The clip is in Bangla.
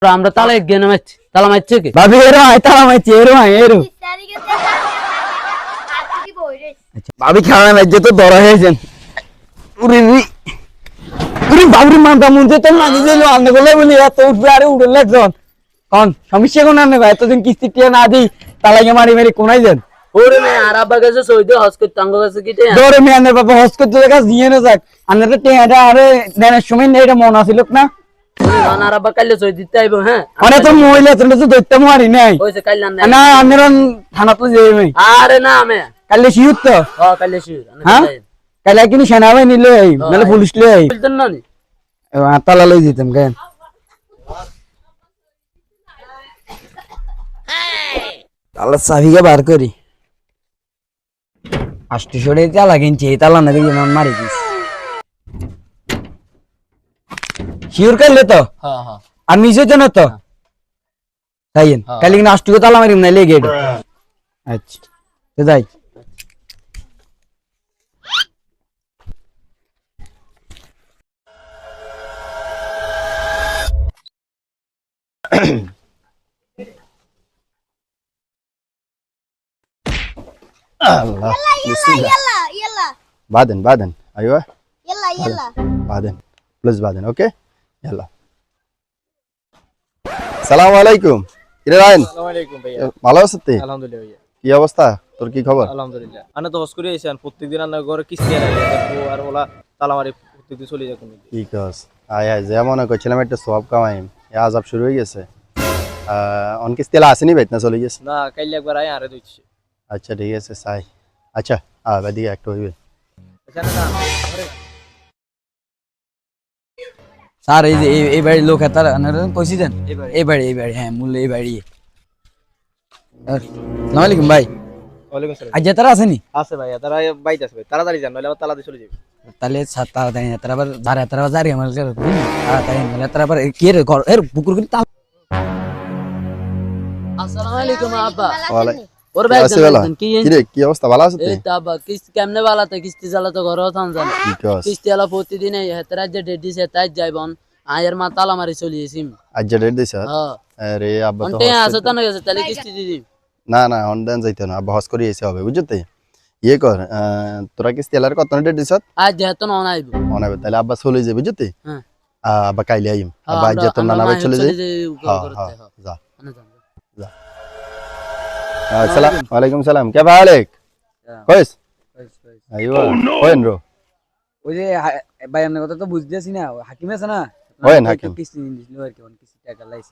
আমরা তালা গেনে মারছি, তালা মারছে কি ভাবি এরো আয় তালা মারছি এরো আয় এরো ভাবি খাওয়া মারছে তো ধরা হয়েছেন উরি উরি উরি বাবুরি মানটা মুনতে তো মানি দিল আন্নে বলে বলি এত উঠবে আরে উঠলে একজন কোন সমস্যা কোন আন্নে ভাই এতদিন কিস্তি টিয়া না দিই তালাকে মারি মারি কোনাই দেন ওরে মে আর আব্বা গেছে সৌদি হজ করতে আঙ্গ গেছে কি তে দৌড়ে মি আন্নের বাবা হস করতে দেখা দিয়ে না যাক আন্নের তো টেহাটা আরে দেনের সময় নেই এটা মন আছিল না আর আব্বা কাইলে সৌদি দিতে আইবো হ্যাঁ মানে তো মহিলা তোর তো দৈত্য মারি নাই কইছে কাইলে না না আন্নের থানা তো যাই আমি আরে না আমি কালে শিউত তো ও কাইলে শিউর হ্যাঁ কালে কিনি সেনাবাহিনী লই আই নালে পুলিশ লই আই বলতেন না নি তালা লই দিতাম কেন তালা চাবিকে বার করি আষ্টু সরে তালা কিনছি এই তালা না দিয়ে মারি দিস শিওর করলে তো হ্যাঁ হ্যাঁ আর মিশে তো না তো তাই কালি কিনা আষ্টুকে তালা মারি না লেগে আচ্ছা তো যাই Allah. يلا بعدين ايوه يلا بعدين প্লিজ بعدين ওকে يلا আসসালামু আলাইকুম কিরে রায়ন আসসালামু আলাইকুম ভাইয়া ভালো আছিস তুই আলহামদুলিল্লাহ ভাইয়া কি অবস্থা তোর কি খবর আলহামদুলিল্লাহ আনা তো হস করে আইছেন প্রত্যেকদিন আনা ঘরে কিস্তি আর দেখো আর ওলা তালামারি প্রত্যেকদিন চলে যায় কোন কি কস আয় আয় যেমন কইছিলাম একটা সওয়াব কামাইম এ আজাব শুরু হয়ে গেছে অন কিস্তি লা আসেনি বেতনা চলে গেছে না কাইলে একবার আয় আরে দইছি আচ্ছা ঠিক আছে সাই আচ্ছা বাদি একটা হইবে আচ্ছা না স্যার এই যে এই বাড়ির লোক তার কইছি দেন এই বাড়ি হ্যাঁ মূল্য এই বাড়ি আসসালামু আলাইকুম ভাই ওয়ালাইকুম আসসালাম আজ তারা আসেনি আছে ভাইয়া তারা বাইতে আছে ভাই তাড়াতাড়ি যান নইলে আবার তালা দিয়ে চলে যাবে তাহলে তাড়াতাড়ি তারা আবার তারা জারি আমার তাড়াতাড়ি নাহলে তারা আবার কি রে ঘর এর বুকুর করে তাল আসসালামু আলাইকুম আব্বা ওয়ালাইকুম ওর ভাই কি কিরে কি অবস্থা ভালো আছিস তুই এই তা আব্বা কিস্তি কেমনে বালাতে কিস্তি চালাতে ঘরে থান জানো কি কস কিস্তি আলা প্রতিদিন এই হেতরা যে ডেট দিছে তাই যাইবন আয়ের মা তালা মারি চলিয়েছিম আজ ডেট দিছ হ্যাঁ আরে আব্বা তো অন্তে আছে তো না গেছে তাহলে কিস্তি দিদি না না অনলাইন যাইতে না আব্বা হস করি এসে হবে বুঝতে ইয়ে কর তোরা কিস্তি এলার কত ডেট দিছ আজ যেহেতু না আইব মনে হবে তাহলে আব্বা চলে যাবে বুঝতে হ্যাঁ আব্বা কাইলে আইম আব্বা আজ তো না নামে চলে যাই যা যা আসসালাম ওয়ালাইকুম সালাম কে ভালেক কইস আইও ওয়েন রো ওই যে ভাই আপনার কথা তো বুঝতেছি না হাকিম আছে না ওয়েন হাকিম কিস্তি দিছিল আর কি কিস্তি টাকা লাইছে